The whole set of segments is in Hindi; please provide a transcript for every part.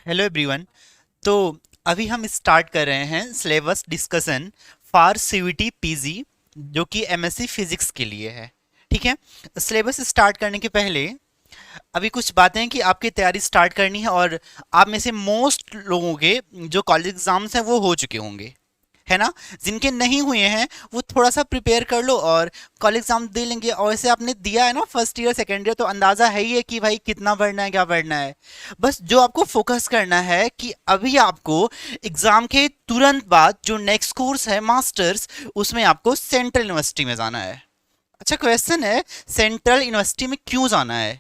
Hello everyone. तो अभी हम स्टार्ट कर रहे हैं syllabus discussion for CUET PG, जो कि एमएससी फिजिक्स के लिए है। ठीक है। सिलेबस स्टार्ट करने के पहले अभी कुछ बातें हैं कि आपकी तैयारी स्टार्ट करनी है, और आप में से मोस्ट लोगों के जो कॉलेज एग्जाम्स हैं वो हो चुके होंगे, है ना। जिनके नहीं हुए हैं वो थोड़ा सा प्रिपेयर कर लो और कॉलेज एग्जाम दे लेंगे। और ऐसे आपने दिया है ना फर्स्ट ईयर सेकेंड ईयर, तो अंदाजा है ही है कि भाई कितना पढ़ना है, क्या पढ़ना है। बस जो आपको फोकस करना है कि अभी आपको एग्जाम के तुरंत बाद जो नेक्स्ट कोर्स है मास्टर्स, उसमें आपको सेंट्रल यूनिवर्सिटी में जाना है। अच्छा क्वेश्चन है, सेंट्रल यूनिवर्सिटी में क्यों जाना है?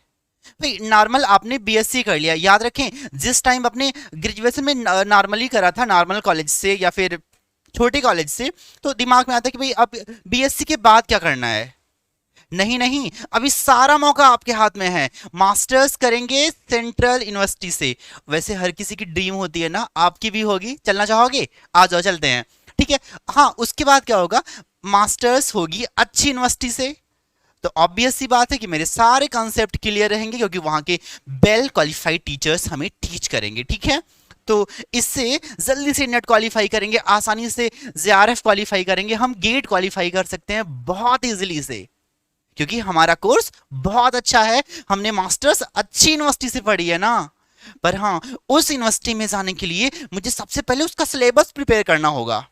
भाई नॉर्मल आपने बीएससी कर लिया, याद रखें जिस टाइम आपने ग्रेजुएशन में नॉर्मली करा था, नॉर्मल कॉलेज से या फिर छोटे कॉलेज से, तो दिमाग में आता है कि भाई अब बीएससी के बाद क्या करना है। नहीं नहीं, अभी सारा मौका आपके हाथ में है। मास्टर्स करेंगे सेंट्रल यूनिवर्सिटी से। वैसे हर किसी की ड्रीम होती है ना, आपकी भी होगी। चलना चाहोगे? आ जाओ, चलते हैं। ठीक है। हाँ, उसके बाद क्या होगा? मास्टर्स होगी अच्छी यूनिवर्सिटी से, तो ऑब्वियस सी बात है कि मेरे सारे कॉन्सेप्ट क्लियर रहेंगे, क्योंकि वहां के वेल क्वालिफाइड टीचर्स हमें टीच करेंगे। ठीक है। तो इससे जल्दी से नेट क्वालिफाई करेंगे, आसानी से जेआरएफ क्वालिफाई करेंगे, हम गेट क्वालिफाई कर सकते हैं बहुत इजीली से, क्योंकि हमारा कोर्स बहुत अच्छा है। हमने मास्टर्स अच्छी यूनिवर्सिटी से पढ़ी है ना। पर हाँ, उस यूनिवर्सिटी में जाने के लिए मुझे सबसे पहले उसका सिलेबस प्रिपेयर करना होगा,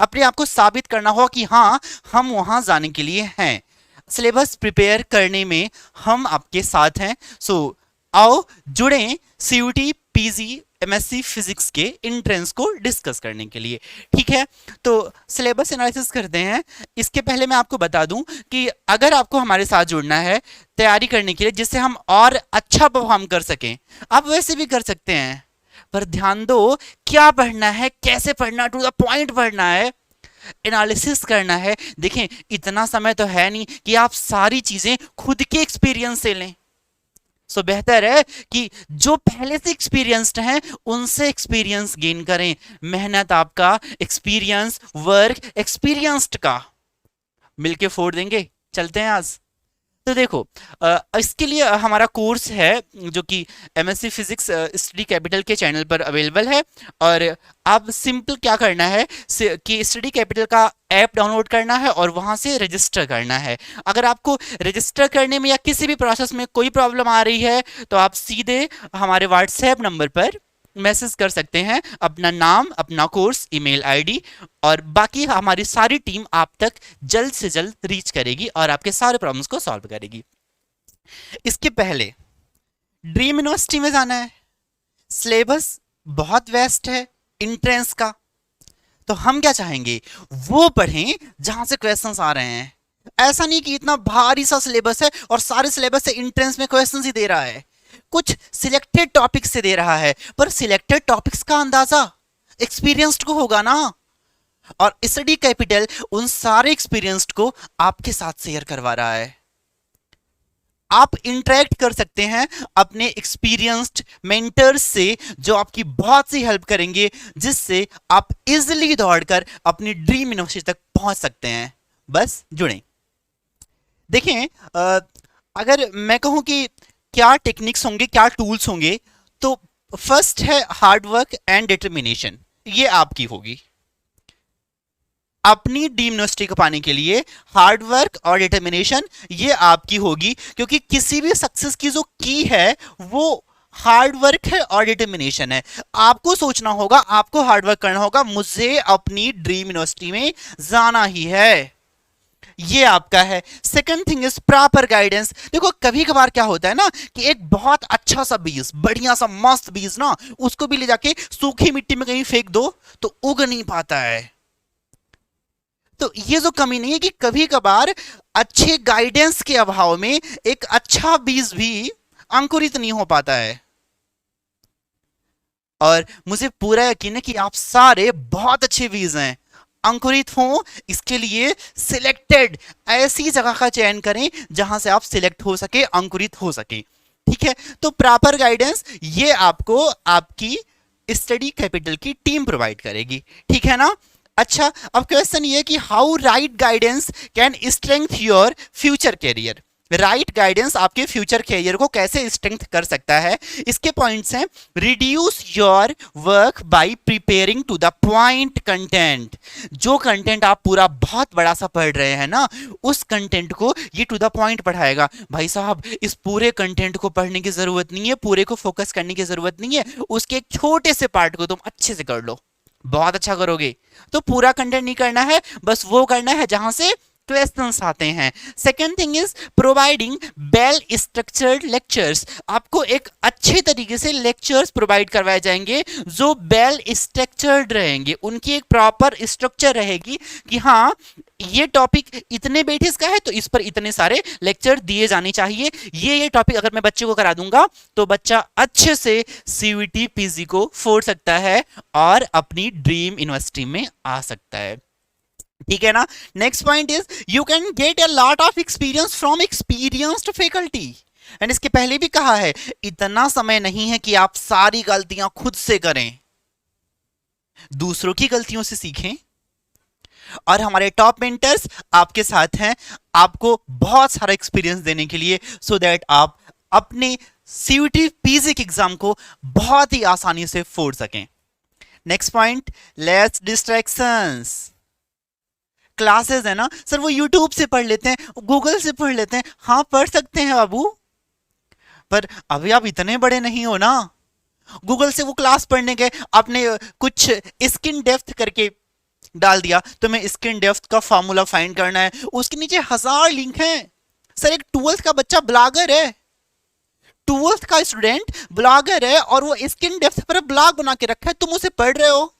अपने आप को साबित करना होगा कि हाँ, हम वहां जाने के लिए हैं। सिलेबस प्रिपेयर करने में हम आपके साथ हैं। सो आओ जुड़ें सीयूटी पीजी एमएससी फिजिक्स के एंट्रेंस को डिस्कस करने के लिए। ठीक है। तो सिलेबस एनालिसिस करते हैं। इसके पहले मैं आपको बता दूं कि अगर आपको हमारे साथ जुड़ना है तैयारी करने के लिए, जिससे हम और अच्छा परफॉर्म कर सकें, आप वैसे भी कर सकते हैं। पर ध्यान दो, क्या पढ़ना है, कैसे पढ़ना, टू द पॉइंट पढ़ना है, एनालिसिस करना है। देखें, इतना समय तो है नहीं कि आप सारी चीजें खुद के एक्सपीरियंस से लें। सो बेहतर है कि जो पहले से एक्सपीरियंस्ड हैं उनसे एक्सपीरियंस गेन करें। मेहनत आपका, एक्सपीरियंस, वर्क एक्सपीरियंस्ड का मिलके फोड़ देंगे। चलते हैं आज। तो देखो, इसके लिए हमारा कोर्स है जो कि एमएससी फिजिक्स स्टडी कैपिटल के चैनल पर अवेलेबल है। और आप सिंपल क्या करना है कि स्टडी कैपिटल का ऐप डाउनलोड करना है और वहां से रजिस्टर करना है। अगर आपको रजिस्टर करने में या किसी भी प्रोसेस में कोई प्रॉब्लम आ रही है, तो आप सीधे हमारे व्हाट्सएप नंबर पर मैसेज कर सकते हैं, अपना नाम, अपना कोर्स, ईमेल आईडी, और बाकी हमारी सारी टीम आप तक जल्द से जल्द रीच करेगी और आपके सारे प्रॉब्लम्स को सॉल्व करेगी। इसके पहले ड्रीम यूनिवर्सिटी में जाना है, सिलेबस बहुत वेस्ट है इंट्रेंस का, तो हम क्या चाहेंगे, वो पढ़ें जहां से क्वेश्चंस आ रहे हैं। ऐसा नहीं कि इतना भारी सा सिलेबस है और सारे सिलेबस से इंट्रेंस में क्वेश्चंस ही दे रहा है। कुछ सिलेक्टेड टॉपिक्स से दे रहा है, पर सिलेक्टेड टॉपिक्स का अंदाजा एक्सपीरियंस्ड को होगा ना। और स्टडी कैपिटल उन सारे एक्सपीरियंस्ड को आपके साथ शेयर करवा रहा है। आप इंटरेक्ट कर सकते हैं अपने एक्सपीरियंस्ड मेंटर्स से, जो आपकी बहुत सी हेल्प करेंगे, जिससे आप इजीली दौड़कर अपनी ड्रीम यूनिवर्सिटी तक पहुंच सकते हैं। बस जुड़ें। देखें, अगर मैं कहूं कि क्या टेक्निक्स होंगे, क्या टूल्स होंगे, तो फर्स्ट है हार्ड वर्क एंड डिटर्मिनेशन। ये आपकी होगी अपनी ड्रीम यूनिवर्सिटी को पाने के लिए। हार्ड वर्क और डिटर्मिनेशन ये आपकी होगी, क्योंकि किसी भी सक्सेस की जो की है वो हार्ड वर्क है और डिटर्मिनेशन है। आपको सोचना होगा, आपको हार्ड वर्क करना होगा, मुझे अपनी ड्रीम यूनिवर्सिटी में जाना ही है, ये आपका है। Second thing is proper guidance. देखो कभी कभार क्या होता है ना कि एक बहुत अच्छा सा बीज, बढ़िया सा मस्त बीज ना, उसको भी ले जाके सूखी मिट्टी में कहीं फेंक दो तो उग नहीं पाता है। तो ये जो कमी नहीं है कि कभी कभार अच्छे गाइडेंस के अभाव में एक अच्छा बीज भी अंकुरित नहीं हो पाता है। और मुझे पूरा यकीन है कि आप सारे बहुत अच्छे बीज हैं, अंकुरित हो। इसके लिए सिलेक्टेड ऐसी जगह का चयन करें जहां से आप सिलेक्ट हो सके, अंकुरित हो सके। ठीक है। तो प्रॉपर गाइडेंस ये आपको आपकी स्टडी कैपिटल की टीम प्रोवाइड करेगी। ठीक है ना। अच्छा, अब क्वेश्चन ये कि how right guidance can strength your future career. Right guidance आपके फ्यूचर कैरियर को कैसे स्ट्रेंथ कर सकता है। इसके पॉइंट्स हैं, reduce your work by preparing to the point content. जो कंटेंट आप पूरा बहुत बड़ा सा पढ़ रहे हैं ना, उस कंटेंट को ये टू द पॉइंट पढ़ाएगा। भाई साहब, इस पूरे कंटेंट को पढ़ने की जरूरत नहीं है, पूरे को फोकस करने की जरूरत नहीं है, उसके एक छोटे से पार्ट को तुम अच्छे से कर लो, बहुत अच्छा करोगे। तो पूरा कंटेंट नहीं करना है, बस वो करना है जहां से क्वेश्चंस आते हैं। Second thing is providing well structured lectures. आपको एक अच्छे तरीके से लेक्चर्स प्रोवाइड करवाए जाएंगे जो वेल स्ट्रक्चर्ड रहेंगे, उनकी एक प्रॉपर स्ट्रक्चर रहेगी कि हाँ, ये टॉपिक इतने वेटेज का है तो इस पर इतने सारे लेक्चर दिए जाने चाहिए। ये टॉपिक अगर मैं बच्चे को करा दूंगा तो बच्चा अच्छे से सीयूईटी पीजी को फोड़ सकता है और अपनी ड्रीम यूनिवर्सिटी में आ सकता है। ठीक है ना। Next point is you can get a lot of experience from experienced faculty. And इसके पहले भी कहा है, इतना समय नहीं है कि आप सारी गलतियां खुद से करें, दूसरों की गलतियों से सीखें। और हमारे टॉप मेंटर्स आपके साथ हैं आपको बहुत सारा एक्सपीरियंस देने के लिए, सो दैट आप अपने सीयूटी पीजी के एग्जाम को बहुत ही आसानी से फोड़ सकें। Next point, less distractions. Classes है ना सर, वो यूट्यूब से पढ़ लेते हैं, गूगल से पढ़ लेते हैं। हाँ, पढ़ सकते हैं बाबू, पर अभी आप इतने बड़े नहीं हो ना। गूगल से वो क्लास पढ़ने गए, आपने कुछ स्किन डेप्थ करके डाल दिया, तो मैं स्किन डेप्थ का फॉर्मूला फाइंड करना है, उसके नीचे 1000 लिंक हैं। सर, एक 12th का बच्चा ब्लॉगर है, 12th का स्टूडेंट ब्लॉगर है, और वो स्किन डेप्थ पर ब्लॉग बना के रखा है, तुम उसे पढ़ रहे हो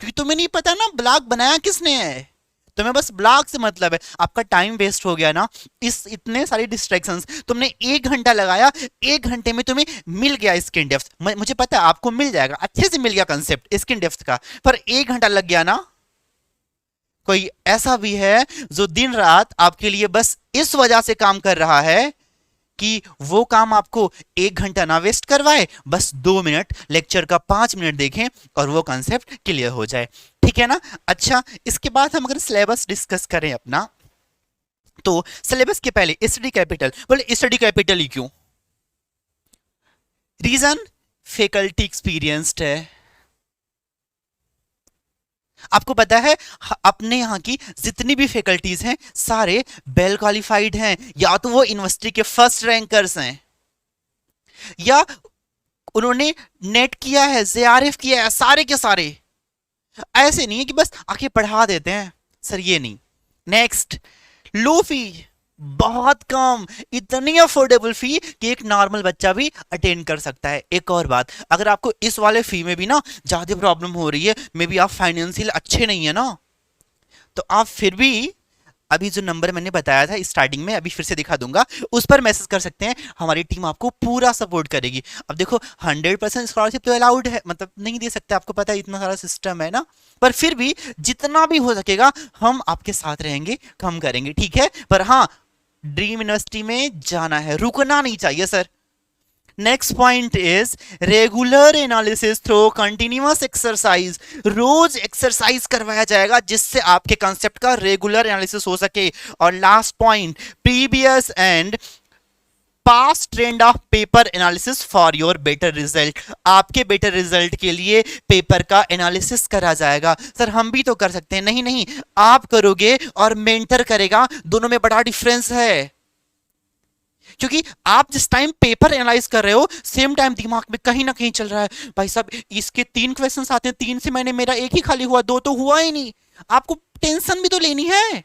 क्योंकि तुम्हें नहीं पता ना ब्लॉग बनाया किसने है। तुम्हें बस ब्लॉग से मतलब है, आपका टाइम वेस्ट हो गया ना। इस इतने सारी डिस्ट्रैक्शंस, तुमने 1 घंटा लगाया, 1 घंटे में तुम्हें मिल गया स्किन डेप्थ। मुझे पता है आपको मिल जाएगा, अच्छे से मिल गया कंसेप्ट स्किन डेप्थ का, पर 1 घंटा लग गया ना। कोई ऐसा भी है जो दिन रात आपके लिए बस इस वजह से काम कर रहा है कि वो काम आपको 1 घंटा ना वेस्ट करवाए, बस 2 मिनट लेक्चर का 5 मिनट देखें और वो कंसेप्ट क्लियर हो जाए। ठीक है ना। अच्छा, इसके बाद हम अगर सिलेबस डिस्कस करें अपना, तो सिलेबस के पहले स्टडी कैपिटल। बोले स्टडी कैपिटल ही क्यों? रीजन, फैकल्टी एक्सपीरियंस्ड है। आपको पता है अपने यहाँ की जितनी भी फैकल्टीज हैं सारे वेल क्वालिफाइड हैं, या तो वो यूनिवर्सिटी के फर्स्ट रैंकर्स हैं, या उन्होंने नेट किया है, जेआरएफ किया है, सारे के सारे। ऐसे नहीं है कि बस आके पढ़ा देते हैं, सर ये नहीं। नेक्स्ट, लो फी, बहुत कम, इतनी अफोर्डेबल फी कि एक नॉर्मल बच्चा भी अटेंड कर सकता है। एक और बात, अगर आपको इस वाले फी में भी ना ज्यादा प्रॉब्लम हो रही है, मे बी आप फाइनेंशियल अच्छे नहीं है ना, तो आप फिर भी अभी जो नंबर मैंने बताया था स्टार्टिंग में, अभी फिर से दिखा दूंगा, उस पर मैसेज कर सकते हैं, हमारी टीम आपको पूरा सपोर्ट करेगी। अब देखो 100% स्कॉलरशिप तो अलाउड है, मतलब नहीं दे सकते, आपको पता है इतना सारा सिस्टम है ना, पर फिर भी जितना भी हो सकेगा हम आपके साथ रहेंगे, कम करेंगे, ठीक है। पर हाँ, ड्रीम यूनिवर्सिटी में जाना है, रुकना नहीं चाहिए sir. Next point is regular analysis through continuous exercise. रोज एक्सरसाइज करवाया जाएगा जिससे आपके कंसेप्ट का रेगुलर एनालिसिस हो सके। और last point, previous and past trend of paper analysis for your better result. आपके बेटर रिजल्ट के लिए पेपर का एनालिसिस करा जाएगा। सर हम भी तो कर सकते हैं। नहीं नहीं, आप करोगे और मेंटर करेगा, दोनों में बड़ा डिफरेंस है। क्योंकि आप जिस टाइम पेपर एनालाइज कर रहे हो, सेम टाइम दिमाग में कहीं ना कहीं चल रहा है, भाई साहब इसके 3 क्वेश्चंस आते हैं, 3 से मैंने मेरा एक ही खाली हुआ, 2 तो हुआ ही नहीं। आपको टेंशन भी तो लेनी है,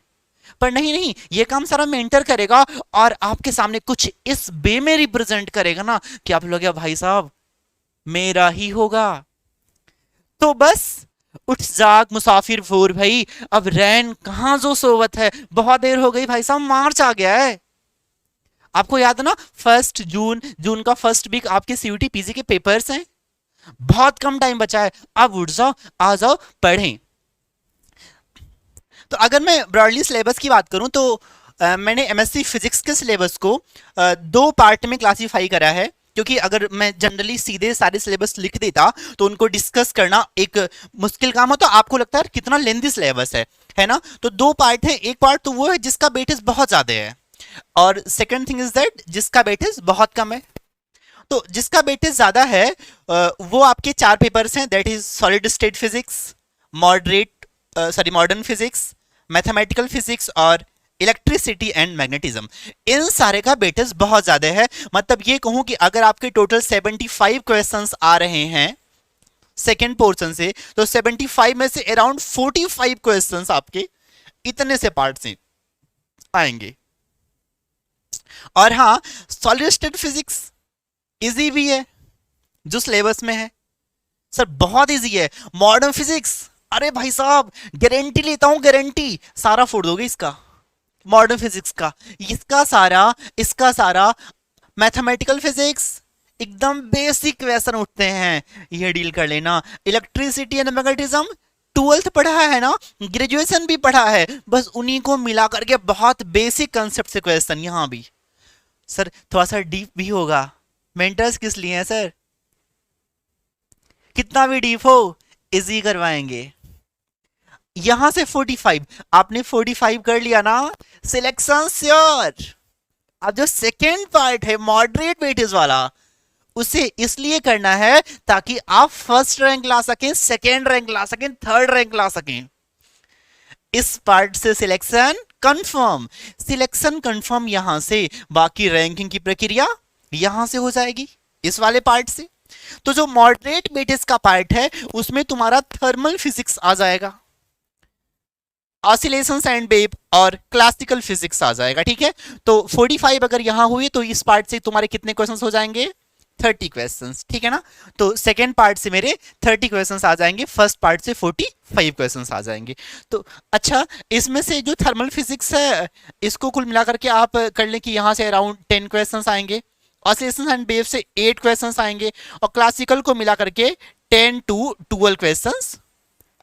पर नहीं नहीं, ये काम सारा मेंटर करेगा और आपके सामने कुछ इस वे में रिप्रेजेंट करेगा ना कि आप लोग भाई साहब मेरा ही होगा। तो बस उठ जाग मुसाफिर फूर भाई, अब रैन कहां जो सोवत है, बहुत देर हो गई भाई साहब, मार्च आ गया है। आपको याद है ना 1 जून का फर्स्ट वीक आपके सीयूटी पीजी के पेपर्स हैं, बहुत कम टाइम बचा है। अब उठ जाओ, आ जाओ, पढ़ें। तो अगर मैं ब्रॉडली सिलेबस की बात करूं तो मैंने एमएससी फिजिक्स के सिलेबस को 2 पार्ट में क्लासीफाई करा है, क्योंकि अगर मैं जनरली सीधे सारे सिलेबस लिख देता तो उनको डिस्कस करना एक मुश्किल काम होता। आपको लगता है कितना लेंथी सिलेबस है ना। तो 2 पार्ट है। एक पार्ट तो वो है जिसका वेटेज बहुत ज्यादा है, और सेकंड थिंग इज दैट जिसका वेटेज बहुत कम है। तो जिसका वेटेज ज्यादा है वो आपके चार पेपर्स हैं, that is solid state physics, modern physics, mathematical physics और इलेक्ट्रिसिटी एंड मैग्नेटिज्म। इन सारे का वेटेज बहुत ज्यादा है। मतलब ये कहूं कि अगर आपके टोटल 75 क्वेश्चंस आ रहे हैं सेकेंड पोर्शन से, तो 75 में से अराउंड 45 क्वेश्चंस आपके इतने से पार्ट से आएंगे। और हाँ, सॉलिड स्टेट फिजिक्स इजी भी है जो सिलेबस में है सर, बहुत इजी है। मॉडर्न फिजिक्स, अरे भाई साहब गारंटी लेता हूं, गारंटी सारा फोड़ दोगे इसका, मॉडर्न फिजिक्स का, इसका सारा मैथमेटिकल फिजिक्स एकदम बेसिक क्वेश्चन उठते हैं, ये डील कर लेना। इलेक्ट्रिसिटी एंड मैग्नेटिज्म 12th पढ़ा है ना, ग्रेजुएशन भी पढ़ा है, बस उन्हीं को मिला करके बहुत बेसिक कंसेप्ट से क्वेश्चन यहां भी सर थोड़ा सा डीप भी होगा। मेंटर्स किस लिए हैं सर, कितना भी डीप हो इजी करवाएंगे। यहां से 45 आपने 45 कर लिया ना, सिलेक्शन श्योर। अब जो सेकेंड पार्ट है मॉडरेट वेटेज वाला, उसे इसलिए करना है ताकि आप फर्स्ट रैंक ला सकें, सेकेंड रैंक ला सकें, थर्ड रैंक ला सकें। इस पार्ट से सिलेक्शन कंफर्म, सिलेक्शन कंफर्म यहां से, बाकी रैंकिंग की प्रक्रिया यहां से हो जाएगी इस वाले पार्ट से। तो जो मॉडरेट वेटेज का पार्ट है उसमें तुम्हारा थर्मल फिजिक्स आ जाएगा, ऑसिलेशंस एंड वेव और क्लासिकल फिजिक्स आ जाएगा। ठीक है, तो 45 अगर यहां हुई तो इस पार्ट से तुम्हारे कितने क्वेश्चंस हो जाएंगे, 30 क्वेश्चंस। ठीक है ना, तो सेकेंड पार्ट से मेरे 30 क्वेश्चंस आ जाएंगे, फर्स्ट पार्ट से 45 क्वेश्चंस आ जाएंगे। तो अच्छा, इसमें से जो थर्मल फिजिक्स है इसको कुल मिलाकर के आप कर लें कि यहां से अराउंड 10 क्वेश्चंस आएंगे, ऑसिलेशंस एंड वेव से 8 क्वेश्चंस आएंगे, और क्लासिकल को मिला करके 10 to 12 क्वेश्चंस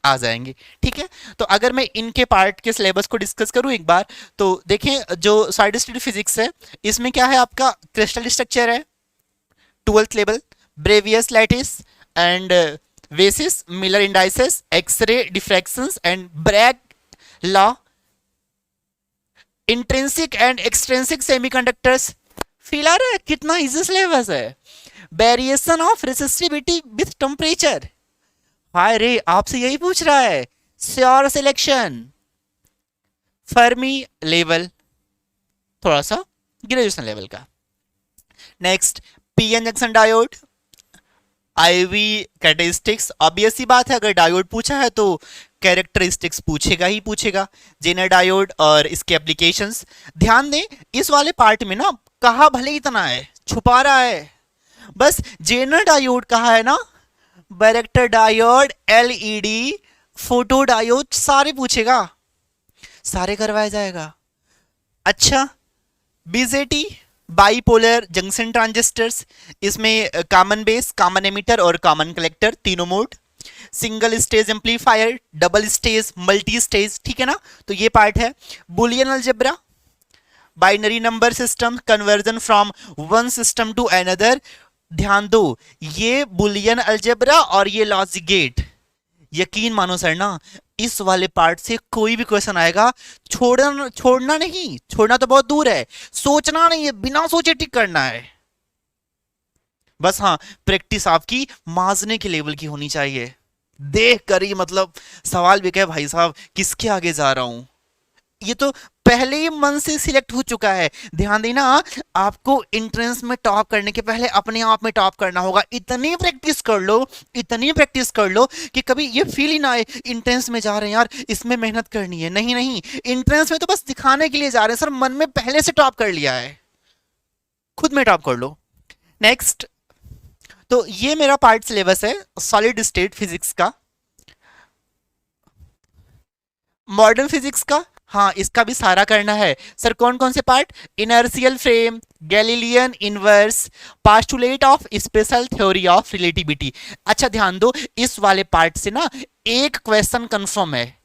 आ जाएंगे। ठीक है, तो अगर मैं इनके पार्ट के सिलेबस को डिस्कस करूं एक बार, तो देखें जो सॉलिड स्टेट फिजिक्स है इसमें क्या है, आपका क्रिस्टल स्ट्रक्चर है 12th level, Bravais lattice and basis, Miller indices, x ray diffractions and Bragg law, intrinsic and extrinsic semiconductors. Feel आ रहा है कितना इजी सिलेबस है। Variation of resistivity with temperature, हाय रे आपसे यही पूछ रहा है। श्योर सिलेक्शन, फर्मी लेवल, थोड़ा सा ग्रेजुएशन लेवल का। Next P N junction diode, I V characteristics, obvious सी बात है अगर डायोड पूछा है तो कैरेक्टरिस्टिक्स पूछेगा ही पूछेगा। जेनर डायोड और इसके एप्लीकेशंस, ध्यान दें इस वाले पार्ट में ना कहा भले इतना है, छुपा रहा है, बस जेनर डायोड कहा है ना, varactor diode, LED, photo diode सारे पूछेगा, सारे करवाया जाएगा। अच्छा, बीजेटी बाइपोलर जंक्शन ट्रांजिस्टर्स, इसमें कॉमन बेस, कॉमन एमिटर और कॉमन कलेक्टर तीनों mode, single stage amplifier, double stage, multi stage. ठीक है ना, तो ये पार्ट है। Boolean algebra, binary number system, conversion from one system to another. ध्यान दो, ये बुलियन अलजेब्रा और ये लॉजिक गेट, यकीन मानो सर ना इस वाले पार्ट से कोई भी क्वेश्चन आएगा, छोड़ना नहीं, छोड़ना तो बहुत दूर है, सोचना नहीं है, बिना सोचे टिक करना है बस। हाँ, प्रैक्टिस आपकी माजने के लेवल की होनी चाहिए, देख कर ही मतलब सवाल भी कहे भाई साहब किसके आगे जा रहा हूं, ये तो पहले ही मन से सिलेक्ट हो चुका है। ध्यान देना, आपको एंट्रेंस में टॉप करने के पहले अपने आप में टॉप करना होगा। इतनी प्रैक्टिस कर लो, इतनी प्रैक्टिस कर लो कि कभी ये फील ही ना आए एंट्रेंस में जा रहे हैं यार इसमें मेहनत करनी है। नहीं नहीं, एंट्रेंस में तो बस दिखाने के लिए जा रहे हैं सर, मन में पहले से टॉप कर लिया है, खुद में टॉप कर लो। नेक्स्ट, तो ये मेरा पार्ट सिलेबस है सॉलिड स्टेट फिजिक्स का। मॉडर्न फिजिक्स का, हाँ इसका भी सारा करना है सर। कौन कौन से part, inertial frame, Galilean inverse, postulate of special theory of relativity. अच्छा ध्यान दो, इस वाले पार्ट से ना एक क्वेश्चन कंफर्म है,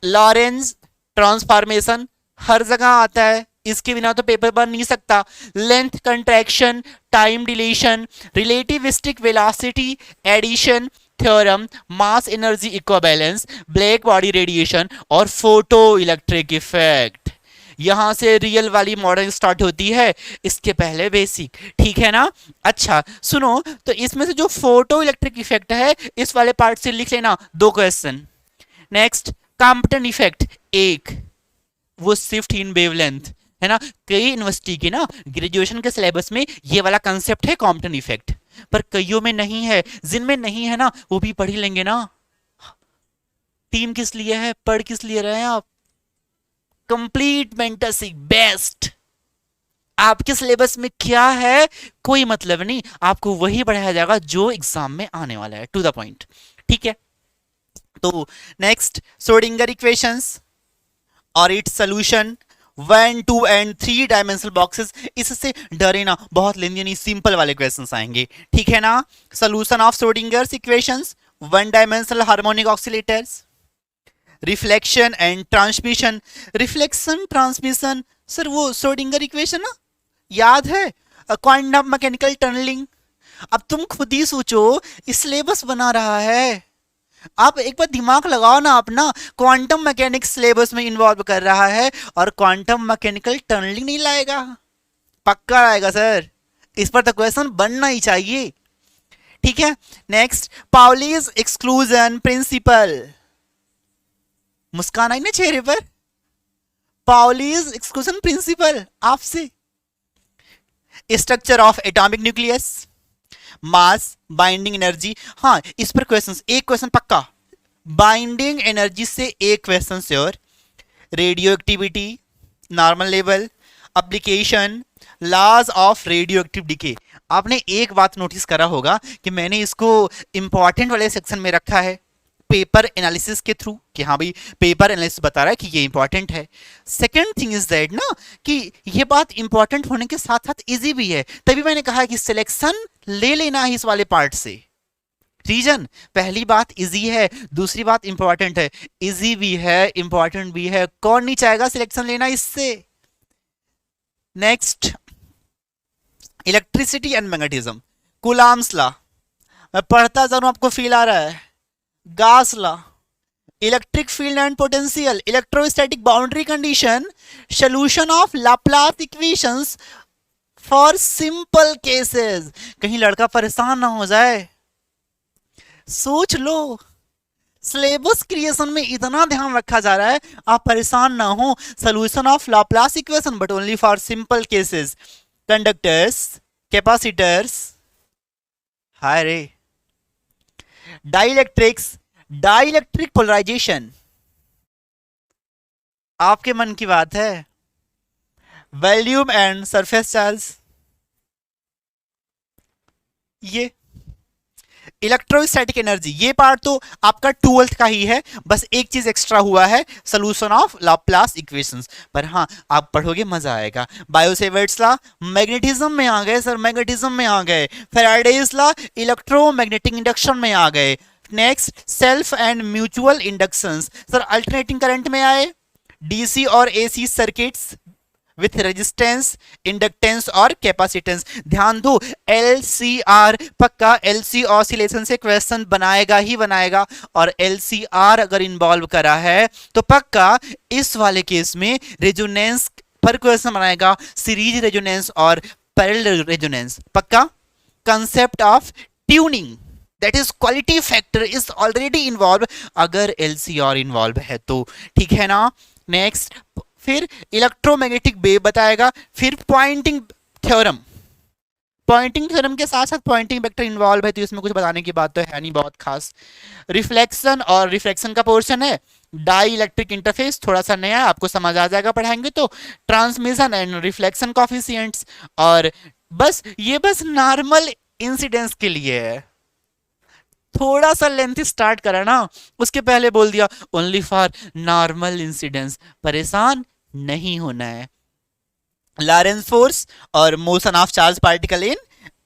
लॉरेंज ट्रांसफॉर्मेशन हर जगह आता है, इसके बिना तो पेपर बन नहीं सकता। Length contraction, time dilation, relativistic velocity addition theorem, mass energy equivalence, black body radiation और फोटो इलेक्ट्रिक इफेक्ट। यहां से रियल वाली मॉडल स्टार्ट होती है, इसके पहले बेसिक, ठीक है ना। अच्छा सुनो, तो इसमें से जो फोटो इलेक्ट्रिक इफेक्ट है इस वाले पार्ट से लिख लेना 2 क्वेश्चन। नेक्स्ट, कॉम्पटन इफेक्ट 1, वो शिफ्ट इन वेवलेंथ है ना। कई यूनिवर्सिटी के ना ग्रेजुएशन के सिलेबस में ये वाला कंसेप्ट है कॉम्पटन इफेक्ट, पर कईयों में नहीं है। जिनमें नहीं है ना वो भी पढ़ ही लेंगे ना। टीम किस लिए है, पढ़ किस लिए रहे हैं आप? Complete mentorship best. आपके सिलेबस में क्या है कोई मतलब नहीं, आपको वही पढ़ाया जाएगा जो एग्जाम में आने वाला है, टू द पॉइंट, ठीक है। तो नेक्स्ट, श्रोडिंगर इक्वेशंस और it's solution, 1 2 and 3 dimensional boxes. इससे डरे ना, बहुत लेंदी नहीं, सिंपल वाले क्वेश्चंस आएंगे, ठीक है ना। Solution of Schrödinger's equations, 1 dimensional harmonic oscillators, reflection and transmission. Reflection transmission, sir वो श्रोडिंगर इक्वेशन ना, याद है, क्वांटम मैकेनिकल टनलिंग। अब तुम खुद ही सोचो, सिलेबस बना रहा है, आप एक बार दिमाग लगाओ ना अपना, क्वांटम मैकेनिक्स सिलेबस में इन्वॉल्व कर रहा है और क्वांटम मैकेनिकल टनलिंग नहीं लाएगा? पक्का आएगा सर, इस पर तो क्वेश्चन बनना ही चाहिए, ठीक है। Next, Pauli's exclusion principle. मुस्कान आई ना चेहरे पर? पाउलीज एक्सक्लूजन प्रिंसिपल आपसे। Structure of atomic nucleus, mass, binding energy. हाँ इस पर क्वेश्चन, एक क्वेश्चन पक्का, बाइंडिंग एनर्जी से एक question sure. Radio activity, normal level, application, laws of radio active decay. आपने एक बात नोटिस करा होगा कि मैंने इसको इंपॉर्टेंट वाले सेक्शन में रखा है पेपर एनालिसिस के थ्रू, कि हाँ भाई पेपर एनालिसिस बता रहा है कि ये इंपॉर्टेंट है। सेकंड थिंग इज दैट ना कि ये बात इंपॉर्टेंट होने के साथ साथ इजी भी है, तभी मैंने कहा कि सिलेक्शन ले लेना है इस वाले पार्ट से। रीजन, पहली बात इजी है, दूसरी बात इंपॉर्टेंट है। इजी भी है इंपॉर्टेंट भी है, कौन नहीं चाहेगा सिलेक्शन लेना इससे। Next, electricity and magnetism, coulombs law. मैं पढ़ता जा रहा हूं, आपको फील आ रहा है? गास law, electric field and potential, electrostatic boundary condition, solution of Laplace equations for simple cases. कहीं लड़का परेशान ना हो जाए, सोच लो, सिलेबस क्रिएशन में इतना ध्यान रखा जा रहा है, आप परेशान ना हो। Solution of Laplace equation but only for simple cases, conductors, capacitors, हाय रे, डाइलेक्ट्रिक्स, डाइलेक्ट्रिक पोलराइजेशन, आपके मन की बात है, वॉल्यूम एंड सरफेस चार्ज, ये इलेक्ट्रोस्टैटिक एनर्जी। ये पार्ट तो आपका 12th का ही है, बस एक चीज एक्स्ट्रा हुआ है, सॉल्यूशन ऑफ लाप्लास इक्वेशंस। पर हाँ आप पढ़ोगे मजा आएगा। बायोसेवर्ट्स लॉ, मैग्नेटिज्म में आ गए सर, मैग्नेटिज्म में आ गए। फैराडेज लॉ, इलेक्ट्रोमैग्नेटिक इंडक्शन में आ गए। Next, self and mutual inductions, sir alternating current में आए। डीसी और AC circuits with resistance, inductance और कैपेसिटेंस। ध्यान दो, एलसीआर पक्का, एलसी ऑसिलेशन से क्वेश्चन बनाएगा ही बनाएगा, और एलसीआर अगर इन्वॉल्व करा है तो पक्का इस वाले केस में रेजोनेंस पर क्वेश्चन बनाएगा, सीरीज रेजोनेंस और पैरेलल रेजोनेंस पक्का। Concept of tuning, that is quality factor is already involve अगर एलसीआर इन्वॉल्व है तो, ठीक है ना। नेक्स्ट, फिर इलेक्ट्रोमैग्नेटिक वेव बताएगा, फिर पॉइंटिंग थ्योरम, पॉइंटिंग थ्योरम के साथ साथ पॉइंटिंग वेक्टर इन्वॉल्व है तो इसमें कुछ बताने की बात तो है नहीं बहुत खास। रिफ्लेक्शन, और रिफ्लेक्शन का पोर्शन है डाई इलेक्ट्रिक इंटरफेस, थोड़ा सा नया आपको समझ आ जाएगा पढ़ाएंगे तो। ट्रांसमिशन एंड रिफ्लेक्शन कोफिशिएंट्स, और बस ये बस नॉर्मल इंसिडेंस के लिए है। थोड़ा सा लेंथ स्टार्ट करा ना, उसके पहले बोल दिया ओनली फॉर नॉर्मल इंसिडेंस, परेशान नहीं होना है। लॉरेंस फोर्स और motion of charge particle in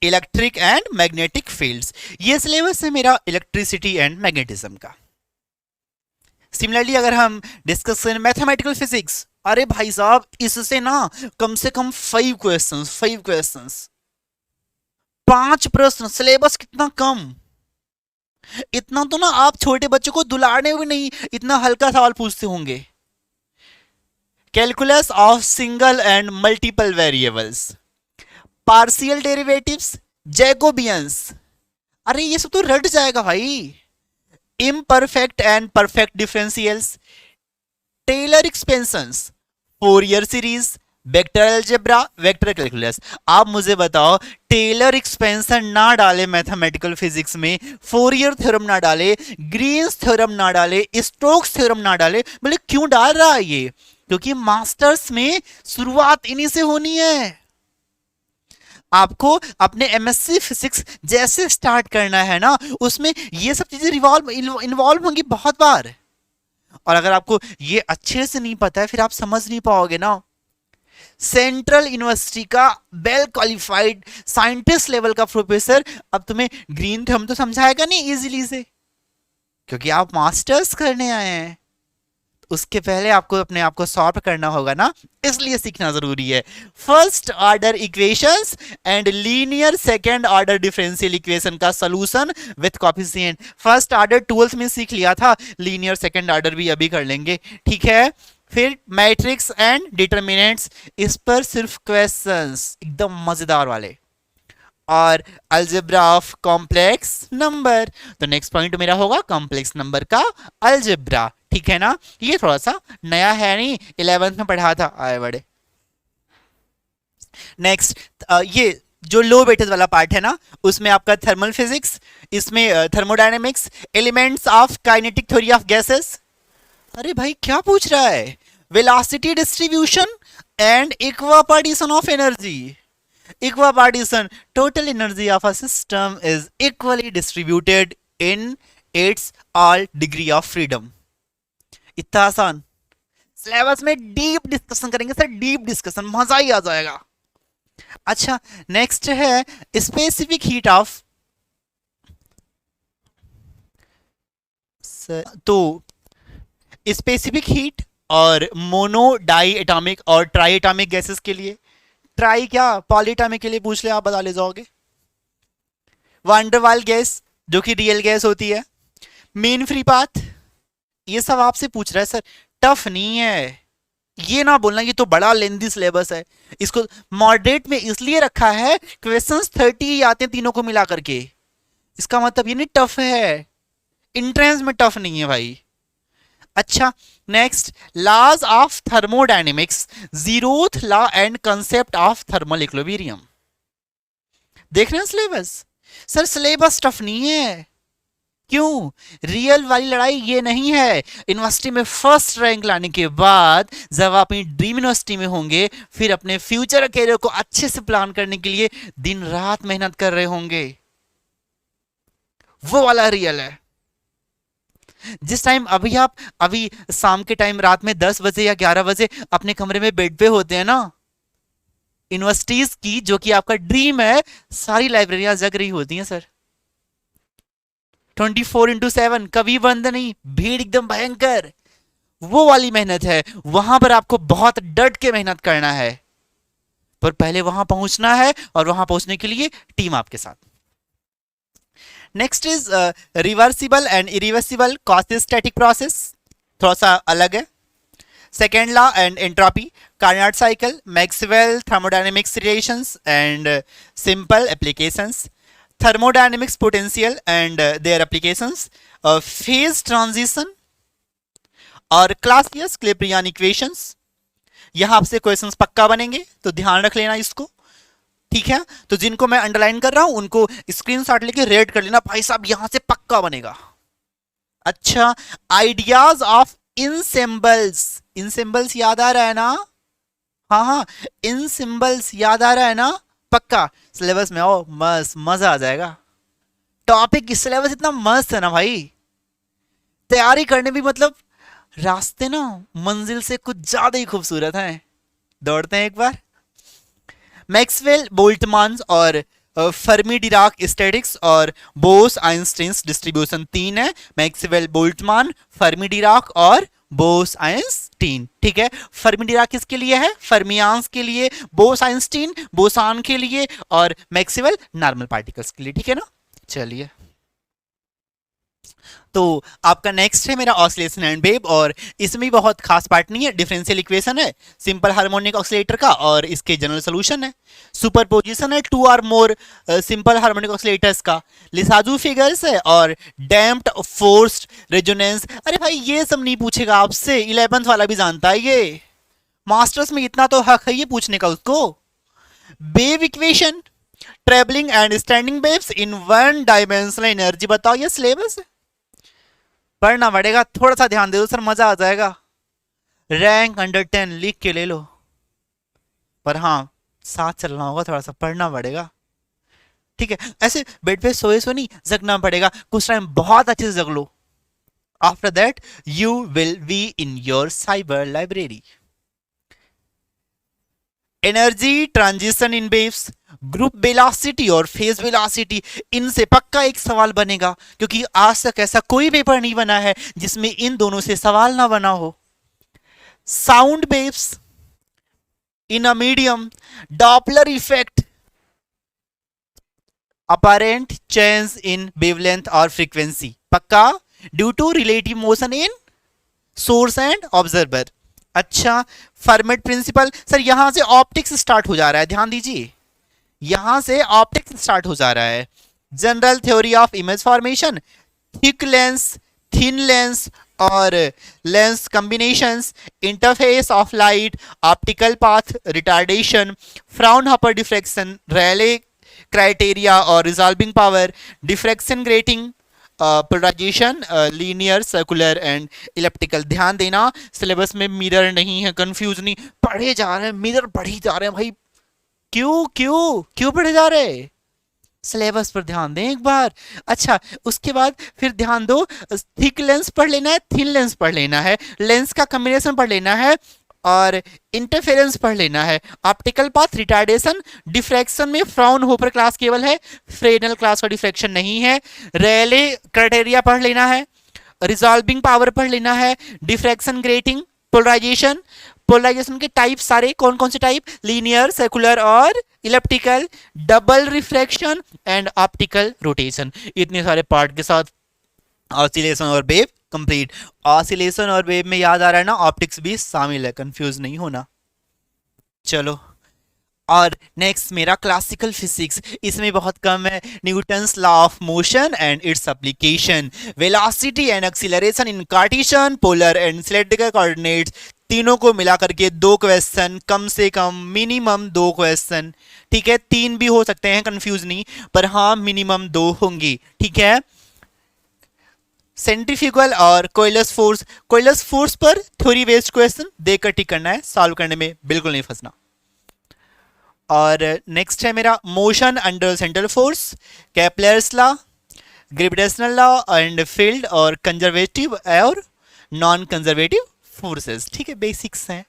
electric and magnetic fields, ये सिलेबस है मेरा इलेक्ट्रिसिटी एंड मैग्नेटिज्म का। सिमिलरली अगर हम डिस्कस करें मैथमेटिकल फिजिक्स, अरे भाई साहब इससे ना कम से कम 5 क्वेश्चंस, 5 क्वेश्चंस, 5 प्रश्न, सिलेबस कितना कम। इतना तो ना आप छोटे बच्चों को दुलारने भी नहीं, इतना हल्का सवाल पूछते होंगे। Calculus of single and multiple variables, partial derivatives, Jacobians. अरे ये सब तो रट जाएगा भाई। Imperfect and perfect differentials, Taylor expansions, Fourier series, vector algebra, vector calculus. आप मुझे बताओ, टेलर एक्सपेंशन ना डाले मैथमेटिकल फिजिक्स में, फोरियर थ्योरम ना डाले, ग्रीन्स थ्योरम ना डाले, स्टोक्स थ्योरम ना डाले, बोले क्यों डाल रहा है ये? क्योंकि मास्टर्स में शुरुआत इन्हीं से होनी है। आपको अपने एमएससी फिजिक्स जैसे स्टार्ट करना है ना, उसमें ये सब चीजें इन्वॉल्व होंगी बहुत बार। और अगर आपको ये अच्छे से नहीं पता है, फिर आप समझ नहीं पाओगे ना। सेंट्रल यूनिवर्सिटी का वेल क्वालिफाइड साइंटिस्ट लेवल का प्रोफेसर अब तुम्हें ग्रीन थ्योरम तो समझाएगा नहीं इजीली से, क्योंकि आप मास्टर्स करने आए हैं। उसके पहले आपको अपने आप को सॉल्व करना होगा ना, इसलिए सीखना जरूरी है। First order equations and linear second order differential equation का solution with coefficient. First order 12th में सीख लिया था, लीनियर सेकंड ऑर्डर भी अभी कर लेंगे, ठीक है। फिर मैट्रिक्स एंड डिटरमिनेंट्स, इस पर सिर्फ क्वेश्चंस एकदम मजेदार वाले। और अलजेब्रा ऑफ कॉम्प्लेक्स नंबर, तो नेक्स्ट पॉइंट मेरा होगा कॉम्प्लेक्स नंबर का अलजेब्रा, ठीक है ना। ये थोड़ा सा नया है, नहीं 11th में पढ़ा था, आए बड़े। नेक्स्ट ये जो लो वेटेज वाला पार्ट है ना, उसमें आपका थर्मल फिजिक्स, इसमें thermodynamics, elements of kinetic theory of gases. अरे भाई क्या पूछ रहा है? Velocity distribution and equipartition of energy. Equipartition, total energy of a system is equally distributed in its all degree of freedom. इतना आसान। सिलेबस में डीप डिस्कशन करेंगे सर, डीप डिस्कशन, मजा ही आ जाएगा। अच्छा, नेक्स्ट है स्पेसिफिक हीट ऑफ, तो स्पेसिफिक हीट और मोनो डाई एटॉमिक और ट्राई एटॉमिक गैसेस के लिए, ट्राई क्या पॉलीटॉमिक के लिए पूछ ले, आप बता ले जाओगे। वंडरवाल गैस जो कि रियल गैस होती है, मेन फ्री पाथ, ये सब आपसे पूछ रहा है सर, टफ नहीं है। ये ना बोलना ये तो बड़ा लेंदी सिलेबस है, इसको मॉडरेट में इसलिए रखा है, क्वेश्चंस 30 आते हैं तीनों को मिला करके, इसका मतलब ये नहीं टफ है, इंट्रेंस में टफ नहीं है भाई। अच्छा, next laws of thermodynamics, zeroth law and concept of thermal equilibrium. देख रहे हैं सिलेबस? सर सिलेबस टफ नहीं है, क्यों? रियल वाली लड़ाई ये नहीं है। यूनिवर्सिटी में फर्स्ट रैंक लाने के बाद जब आप अपनी ड्रीम यूनिवर्सिटी में होंगे, फिर अपने फ्यूचर करियर को अच्छे से प्लान करने के लिए दिन रात मेहनत कर रहे होंगे, वो वाला रियल है। जिस टाइम अभी शाम के टाइम रात में 10 बजे या 11 बजे अपने कमरे में बेड पे होते हैं ना, यूनिवर्सिटीज की जो कि आपका ड्रीम है, सारी लाइब्रेरियां जग रही होती हैं सर, 24/7, कभी बंद नहीं, भीड़ एकदम भयंकर। वो वाली मेहनत है, वहां पर आपको बहुत डट के मेहनत करना है, पर पहले वहां पहुंचना है और वहां पहुंचने के लिए टीम आपके साथ। Next is reversible and irreversible quasi-static process, थोड़ा सा अलग है। Second law and entropy, Carnot cycle, Maxwell thermodynamics relations and simple applications, thermodynamics potential and their applications, phase transition और क्लासियस क्लिपियन इक्वेशंस। यहां आपसे क्वेश्चंस पक्का बनेंगे, तो ध्यान रख लेना इसको, ठीक है। तो जिनको मैं अंडरलाइन कर रहा हूं उनको स्क्रीनशॉट लेके रेड कर लेना, भाई साहब यहां से पक्का बनेगा। अच्छा, आइडियाज ऑफ इनसिंबल्स, इनसिंबल्स याद आ रहा है ना? हाँ हाँ, इनसिंबल्स याद आ रहा है ना? पक्का सिलेबस में आओ, मस्त मजा आ जाएगा। टॉपिक सिलेबस इतना मस्त है ना भाई, तैयारी करने भी मतलब रास्ते ना मंजिल से कुछ ज्यादा ही खूबसूरत हैं। दौड़ते हैं एक बार। मैक्सवेल बोल्टमान और फर्मी डिराक स्टैटिक्स और बोस आइंस्टीन्स डिस्ट्रीब्यूशन 3 है, मैक्सवेल बोल्टमान, फर्मी डिराक और बोस आइंस्टीन, ठीक है। फर्मी डिराक किसके लिए है? फर्मियांस के लिए, बोस आइंस्टीन बोसान के लिए और मैक्सवेल नॉर्मल पार्टिकल्स के लिए, ठीक है ना। चलिए तो आपका नेक्स्ट है मेरा ऑसिलेशन एंड वेव, और इसमें भी बहुत खास पार्ट नहीं है, डिफरेंशियल इक्वेशन है, सिंपल हार्मोनिक ऑसिलेटर का, और इसके जनरल सोल्यूशन है, सुपरपोजिशन है टू और मोर सिंपल हार्मोनिक ऑसिलेटर्स का, लिसाजू फिगर्स है, और डैम्प्ड फोर्स्ड रेजोनेंस। अरे भाई ये सब नहीं पूछेगा आपसे, 11th वाला भी जानता है ये, मास्टर्स में इतना तो हक है ये पूछने का उसको। Wave equation, travelling and standing waves in one dimensional energy, बताओ ये सिलेबस है, पढ़ना पड़ेगा, थोड़ा सा ध्यान दे दो सर, मजा आ जाएगा। रैंक अंडर 10 लिख के ले लो, पर हाँ साथ चलना होगा, थोड़ा सा पढ़ना पड़ेगा, ठीक है। ऐसे बेड पे सोए सो नहीं, जगना पड़ेगा, कुछ टाइम बहुत अच्छे से जग लो, after that you will be in your cyber library. Energy transition in waves, group velocity और फेज वेलोसिटी, इनसे पक्का एक सवाल बनेगा, क्योंकि आज तक ऐसा कोई पेपर नहीं बना है जिसमें इन दोनों से सवाल ना बना हो। Sound waves in a medium, Doppler effect, apparent change in wavelength और फ्रीक्वेंसी, पक्का, due to relative motion in source and observer. अच्छा, फर्मेट प्रिंसिपल, सर यहां से ऑप्टिक्स स्टार्ट हो जा रहा है, ध्यान दीजिए, यहां से ऑप्टिक्स स्टार्ट हो जा रहा है। General theory of image formation, thick lens, thin lens और lens combinations, interface of light, optical path retardation, Fraunhofer diffraction, Rayleigh criteria और resolving power, diffraction grating, polarisation, linear, circular and elliptical. ध्यान देना सिलेबस में मिरर नहीं है, कंफ्यूज नहीं, पढ़े जा रहे हैं मिरर, पढ़ी जा रहे हैं भाई, क्यों क्यों क्यों पढ़े जा रहे हैं, सिलेबस पर ध्यान दें एक बार। अच्छा, उसके बाद फिर ध्यान दो, थिक लेंस पढ़ लेना है, थिन लेंस पढ़ लेना है, लेंस का कॉम्बिनेशन पढ़ लेना है, और इंटरफेरेंस पढ़ लेना है, ऑप्टिकल पाथ रिटार्डेशन, डिफ्रैक्शन में फ्राउनहोफर क्लास केवल है, फ्रेनेल क्लास का डिफ्रैक्शन नहीं है, रेले क्राइटेरिया पढ़ लेना है, रिजॉल्विंग पावर पढ़ लेना है, डिफ्रैक्शन ग्रेटिंग, पोलराइजेशन, पोलराइजेशन के टाइप सारे कौन कौन से टाइप, लीनियर, सर्कुलर और elliptical, double refraction and optical rotation. इतने सारे पार्ट के साथ ऑसिलेशन और वेव कंप्लीट। ऑसिलेशन और वेव में याद आ रहा है ना, ऑप्टिक्स भी शामिल है, कंफ्यूज नहीं होना। चलो, और नेक्स्ट मेरा क्लासिकल फिजिक्स, इसमें बहुत कम है, Newton's law of motion and its application, velocity and acceleration in Cartesian, polar and cylindrical coordinates, तीनों को मिला करके 2 क्वेश्चन, कम से कम मिनिमम 2 क्वेश्चन, ठीक है, 3 भी हो सकते हैं, कंफ्यूज नहीं, पर हाँ मिनिमम 2 होंगी, ठीक है। सेंट्रीफ्यूगल और कोइलस फोर्स पर थ्योरी बेस्ड क्वेश्चन देकर टिक करना है, सॉल्व करने में बिल्कुल नहीं फंसना। और नेक्स्ट है मेरा motion under central force, Kepler's law, gravitational law and field, और कंजर्वेटिव और नॉन कंजर्वेटिव फोर्सेस, ठीक है, बेसिक्स हैं।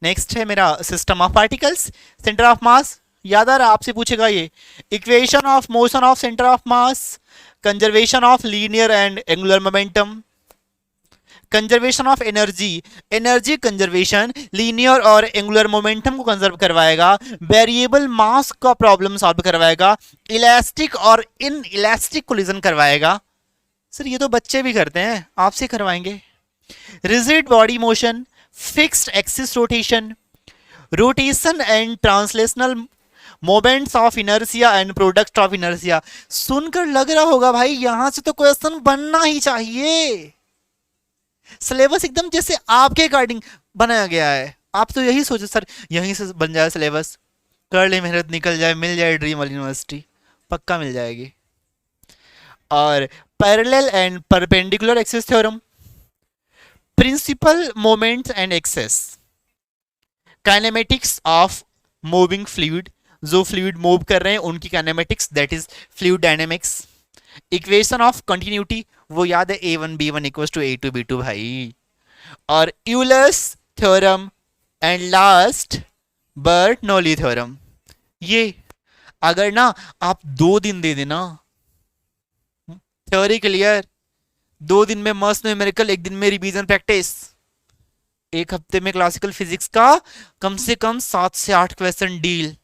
नेक्स्ट है मेरा system of particles, centre of mass, याद आ रहा आपसे पूछेगा ये, equation of motion of centre of mass, conservation of linear and angular momentum, conservation of energy, energy conservation linear और एंगुलर मोमेंटम को कंजर्व करवाएगा, वेरिएबल मास का प्रॉब्लम सॉल्व करवाएगा, इलास्टिक और इन इलास्टिक कोलिजन करवाएगा। सर ये तो बच्चे भी करते हैं, आपसे करवाएंगे। Rigid body motion, fixed axis rotation, rotation and translational moments of inertia and product of inertia. सुनकर लग रहा होगा भाई यहां से तो क्वेश्चन बनना ही चाहिए, सिलेबस एकदम जैसे आपके अकॉर्डिंग बनाया गया है, आप तो यही सोचो सर यहीं से बन जाए सिलेबस, कर ले मेहनत, निकल जाए, मिल जाए ड्रीम वाली यूनिवर्सिटी, पक्का मिल जाएगी। और parallel and perpendicular axis theorem, principal moments and axes, kinematics of moving fluid, जो फ्लूइड मूव कर रहे हैं उनकी kinematics, that is fluid dynamics, equation of continuity, वो याद है a1 b1 equals to a2 b2 भाई, और Euler's theorem, and last Bernoulli theorem. ये अगर ना आप 2 दिन दे देना, थ्योरी क्लियर, 2 दिन में मस्त न्यूमेरिकल, 1 दिन में रिवीजन प्रैक्टिस, 1 हफ्ते में क्लासिकल फिजिक्स का कम से कम 7 से 8 क्वेश्चन डील,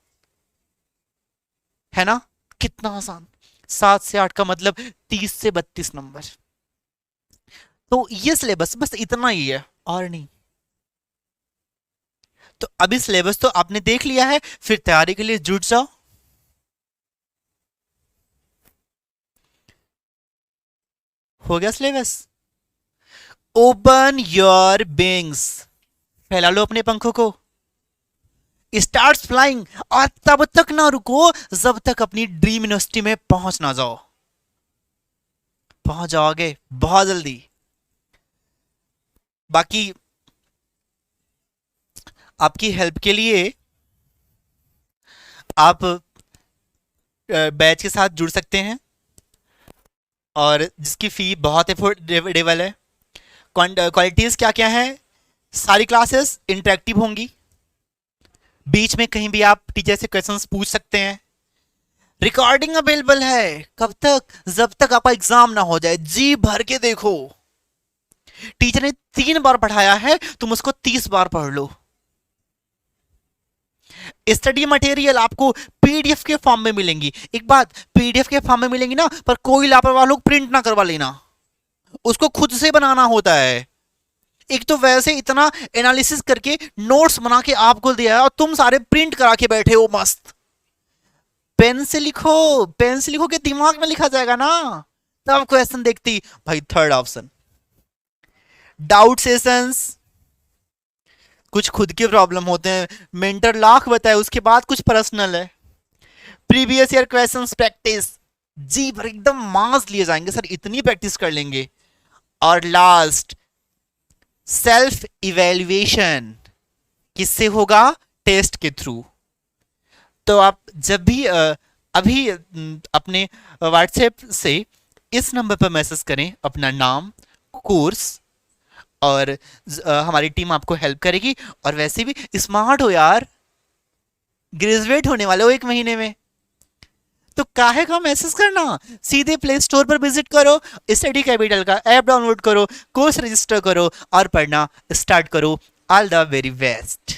है ना, कितना आसान, 7 से 8 का मतलब 30 से 32 नंबर, तो ये सिलेबस बस इतना ही है और नहीं। तो अभी सिलेबस तो आपने देख लिया है, फिर तैयारी के लिए जुट जाओ। हो गया सिलेबस। ओपन योर विंग्स, फैला लो अपने पंखों को, स्टार्ट फ्लाइंग। और तब तक ना रुको जब तक अपनी ड्रीम यूनिवर्सिटी में पहुंच ना जाओ। पहुंच जाओगे बहुत जल्दी। बाकी आपकी हेल्प के लिए आप बैच के साथ जुड़ सकते हैं, और जिसकी फी बहुत अफोर्डेबल है। क्वालिटीज क्या क्या है? सारी क्लासेस इंटरेक्टिव होंगी, बीच में कहीं भी आप टीचर से क्वेश्चंस पूछ सकते हैं। रिकॉर्डिंग अवेलेबल है, कब तक? जब तक आपका एग्जाम ना हो जाए। जी भर के देखो, टीचर ने 3 बार पढ़ाया है, तुम उसको 30 बार पढ़ लो। स्टडी मटेरियल आपको पीडीएफ के फॉर्म में मिलेंगी। एक बात, पीडीएफ के फॉर्म में मिलेंगी ना, पर कोई लापरवाह लोग प्रिंट ना करवा लेना, उसको खुद से बनाना होता है। एक तो वैसे इतना एनालिसिस करके नोट्स बना के आपको दिया है, और तुम सारे प्रिंट करा के बैठे हो मस्त। पेन से लिखो, पेन से लिखो के दिमाग में लिखा जाएगा ना। तब क्वेश्चन देखती भाई। Third option, doubt sessions. कुछ खुद के प्रॉब्लम होते हैं, मेंटर लाख बताए, उसके बाद कुछ पर्सनल है। प्रीवियस ईयर क्वेश्चंस प्रैक्टिस, जी भर एकदम मास लिए जाएंगे सर, इतनी प्रैक्टिस कर लेंगे। और लास्ट, सेल्फ इवेल्युएशन। किससे होगा? टेस्ट के थ्रू। तो आप जब भी अभी अपने व्हाट्सएप से इस नंबर पर मैसेज करें अपना नाम, कोर्स, और हमारी टीम आपको हेल्प करेगी। और वैसे भी स्मार्ट हो यार, ग्रेजुएट होने वाले हो 1 महीने में, तो काहे का मैसेज करना। सीधे प्ले स्टोर पर विजिट करो, स्टडी कैपिटल का ऐप डाउनलोड करो, कोर्स रजिस्टर करो और पढ़ना स्टार्ट करो। All the very best.